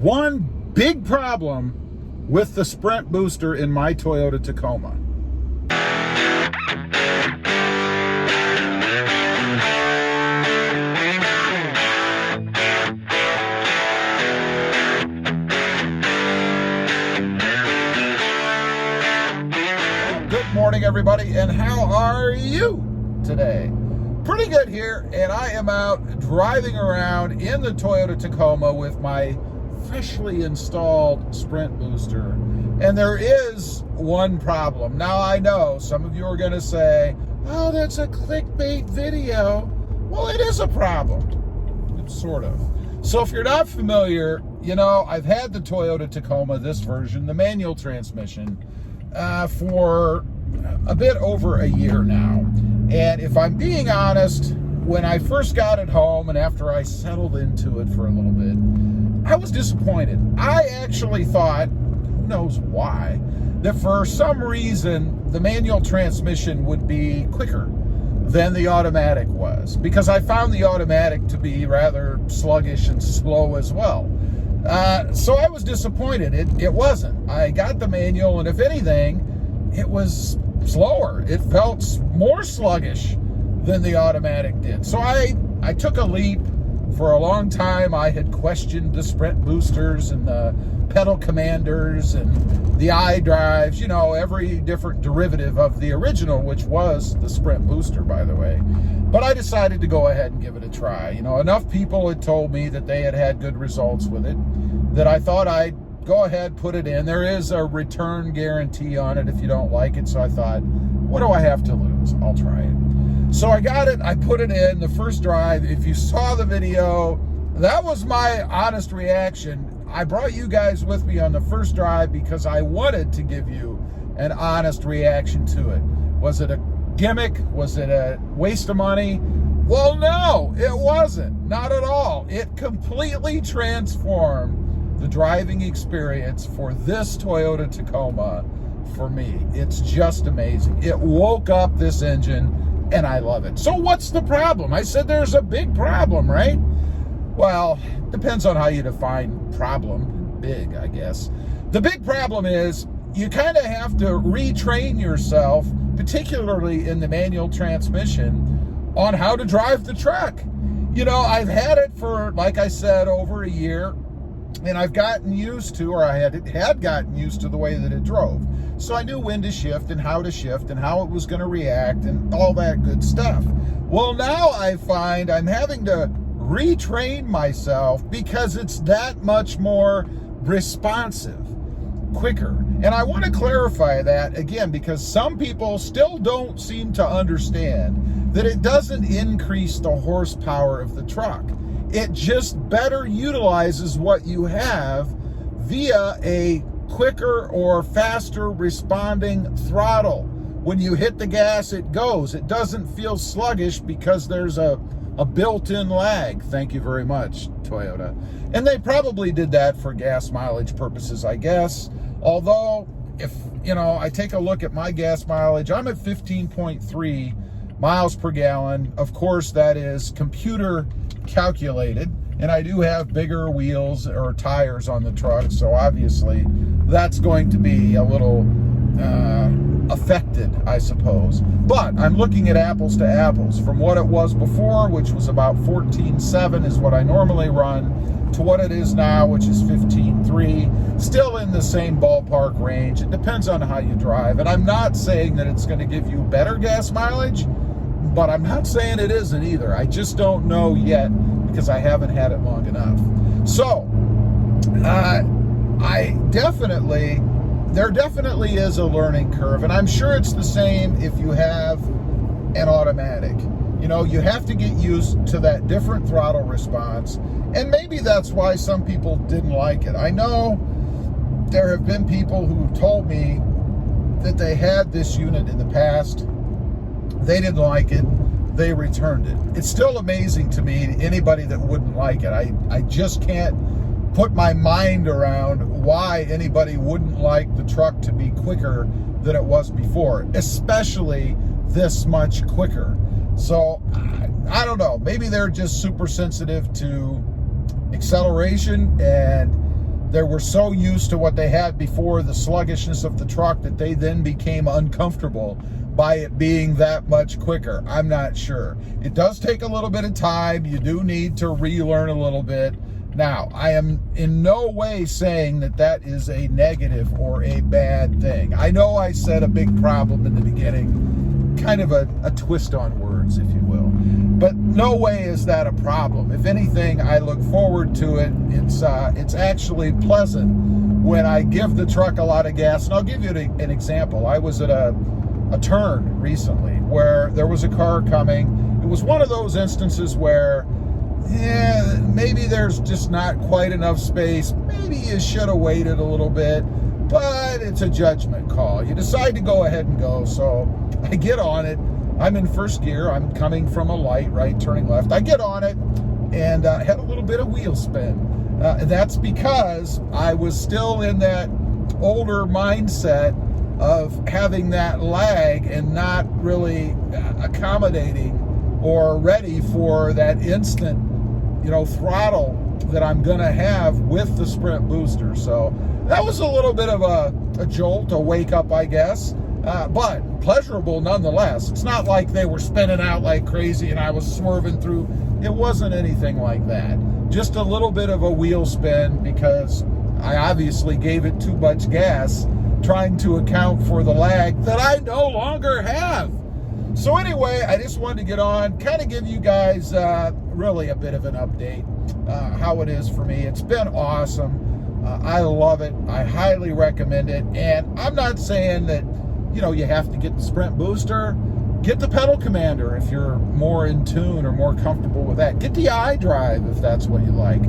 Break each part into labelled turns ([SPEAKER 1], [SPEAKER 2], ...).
[SPEAKER 1] One big problem with the sprint booster in my Toyota Tacoma. Good morning, everybody, and how are you today? Pretty good here, and I am out driving around in the Toyota Tacoma with my freshly installed sprint booster, and there is one problem. Now, I know some of you are going to say, oh, that's a clickbait video. Well, it is a problem, sort of. So if you're not familiar, you know, I've had the Toyota Tacoma, this version, the manual transmission, for a bit over a year now. And if I'm being honest, when I first got it home and after I settled into it for a little bit, I was disappointed. I actually thought, who knows why, that for some reason the manual transmission would be quicker than the automatic was, because I found the automatic to be rather sluggish and slow as well. So I was disappointed. It wasn't. I got the manual, and if anything, it was slower. It felt more sluggish than the automatic did. So I took a leap. For a long time, I had questioned the sprint boosters and the pedal commanders and the iDrives, you know, every different derivative of the original, which was the sprint booster, by the way. But I decided to go ahead and give it a try. You know, enough people had told me that they had had good results with it that I thought I'd go ahead, put it in. There is a return guarantee on it if you don't like it. So I thought, what do I have to lose? I'll try it. So I got it, I put it in the first drive. If you saw the video, that was my honest reaction. I brought you guys with me on the first drive because I wanted to give you an honest reaction to it. Was it a gimmick? Was it a waste of money? Well, no, it wasn't. Not at all. It completely transformed the driving experience for this Toyota Tacoma for me. It's just amazing. It woke up this engine, and I love it. So what's the problem? I said there's a big problem, right? Well, depends on how you define problem. Big, I guess. The big problem is you kind of have to retrain yourself, particularly in the manual transmission, on how to drive the truck. You know, I've had it for, like I said, over a year, and I've gotten used to, or I had gotten used to the way that it drove. So I knew when to shift and how it was going to react and all that good stuff. Well, now I find I'm having to retrain myself because it's that much more responsive, quicker. And I want to clarify that again, because some people still don't seem to understand that it doesn't increase the horsepower of the truck. It just better utilizes what you have via a quicker or faster responding throttle. When you hit the gas, it goes. It doesn't feel sluggish because there's a built-in lag. Thank you very much, Toyota. And they probably did that for gas mileage purposes, I guess. Although, if, you know, I take a look at my gas mileage, I'm at 15.3 miles per gallon. Of course, that is computer calculated, and I do have bigger wheels or tires on the truck, so obviously that's going to be a little affected, I suppose. But I'm looking at apples to apples from what it was before, which was about 14.7 is what I normally run, to what it is now, which is 15.3. Still in the same ballpark range. It depends on how you drive, and I'm not saying that it's going to give you better gas mileage, but I'm not saying it isn't either. I just don't know yet because I haven't had it long enough. So, there definitely is a learning curve, and I'm sure it's the same if you have an automatic. You know, you have to get used to that different throttle response, and maybe that's why some people didn't like it. I know there have been people who told me that they had this unit in the past. They didn't like it. They returned it. It's still amazing to me, anybody that wouldn't like it. I just can't put my mind around why anybody wouldn't like the truck to be quicker than it was before, especially this much quicker. So I don't know, maybe they're just super sensitive to acceleration, and they were so used to what they had before, the sluggishness of the truck, that they then became uncomfortable by it being that much quicker. I'm not sure. It does take a little bit of time. You do need to relearn a little bit. Now, I am in no way saying that that is a negative or a bad thing. I know I said a big problem in the beginning, kind of a twist on words, if you will. But no way is that a problem. If anything, I look forward to it. It's actually pleasant when I give the truck a lot of gas. And I'll give you an example. I was at a turn recently where there was a car coming. It was one of those instances where maybe there's just not quite enough space. Maybe you should have waited a little bit, but it's a judgment call. You decide to go ahead and go. So I get on it. I'm in first gear. I'm coming from a light, right, turning left. I get on it and had a little bit of wheel spin. And that's because I was still in that older mindset of having that lag and not really accommodating or ready for that instant, throttle that I'm gonna have with the sprint booster. So that was a little bit of a jolt, a wake up, I guess, but pleasurable nonetheless. It's not like they were spinning out like crazy and I was swerving through. It wasn't anything like that. Just a little bit of a wheel spin because I obviously gave it too much gas, trying to account for the lag that I no longer have. So anyway, I just wanted to get on, kind of give you guys really a bit of an update, how it is for me. It's been awesome. I love it. I highly recommend it. And I'm not saying that, you have to get the sprint booster. Get the pedal commander if you're more in tune or more comfortable with that. Get the iDrive if that's what you like.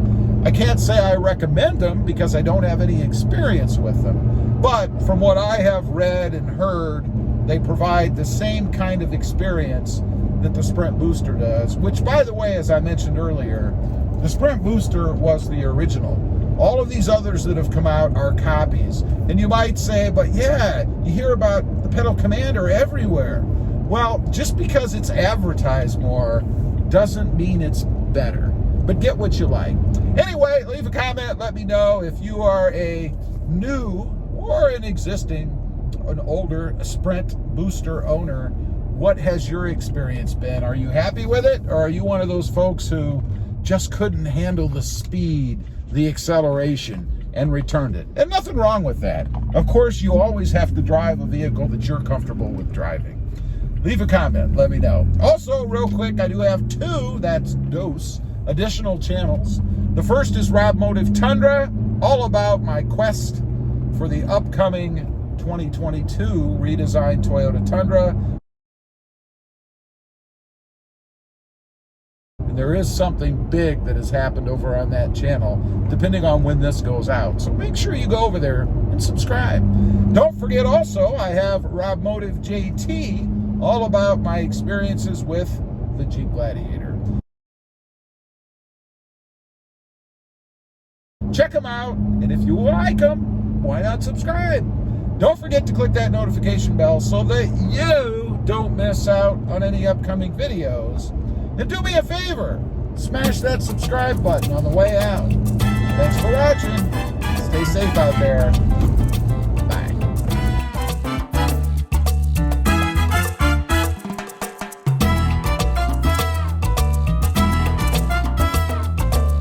[SPEAKER 1] I can't say I recommend them because I don't have any experience with them. But from what I have read and heard, they provide the same kind of experience that the Sprint Booster does, which, by the way, as I mentioned earlier, the Sprint Booster was the original. All of these others that have come out are copies. And you might say, but yeah, you hear about the pedal commander everywhere. Well, just because it's advertised more doesn't mean it's better. But get what you like. Anyway, leave a comment. Let me know if you are a new or an older Sprint Booster owner. What has your experience been? Are you happy with it? Or are you one of those folks who just couldn't handle the speed, the acceleration, and returned it? And nothing wrong with that. Of course, you always have to drive a vehicle that you're comfortable with driving. Leave a comment. Let me know. Also, real quick, I do have two additional channels. The first is Robmotive Tundra, all about my quest for the upcoming 2022 redesigned Toyota Tundra. And there is something big that has happened over on that channel, depending on when this goes out. So make sure you go over there and subscribe. Don't forget also, I have Robmotive JT, all about my experiences with the Jeep Gladiator. Check them out, and if you like them, why not subscribe? Don't forget to click that notification bell so that you don't miss out on any upcoming videos. And do me a favor, smash that subscribe button on the way out. Thanks for watching. Stay safe out there.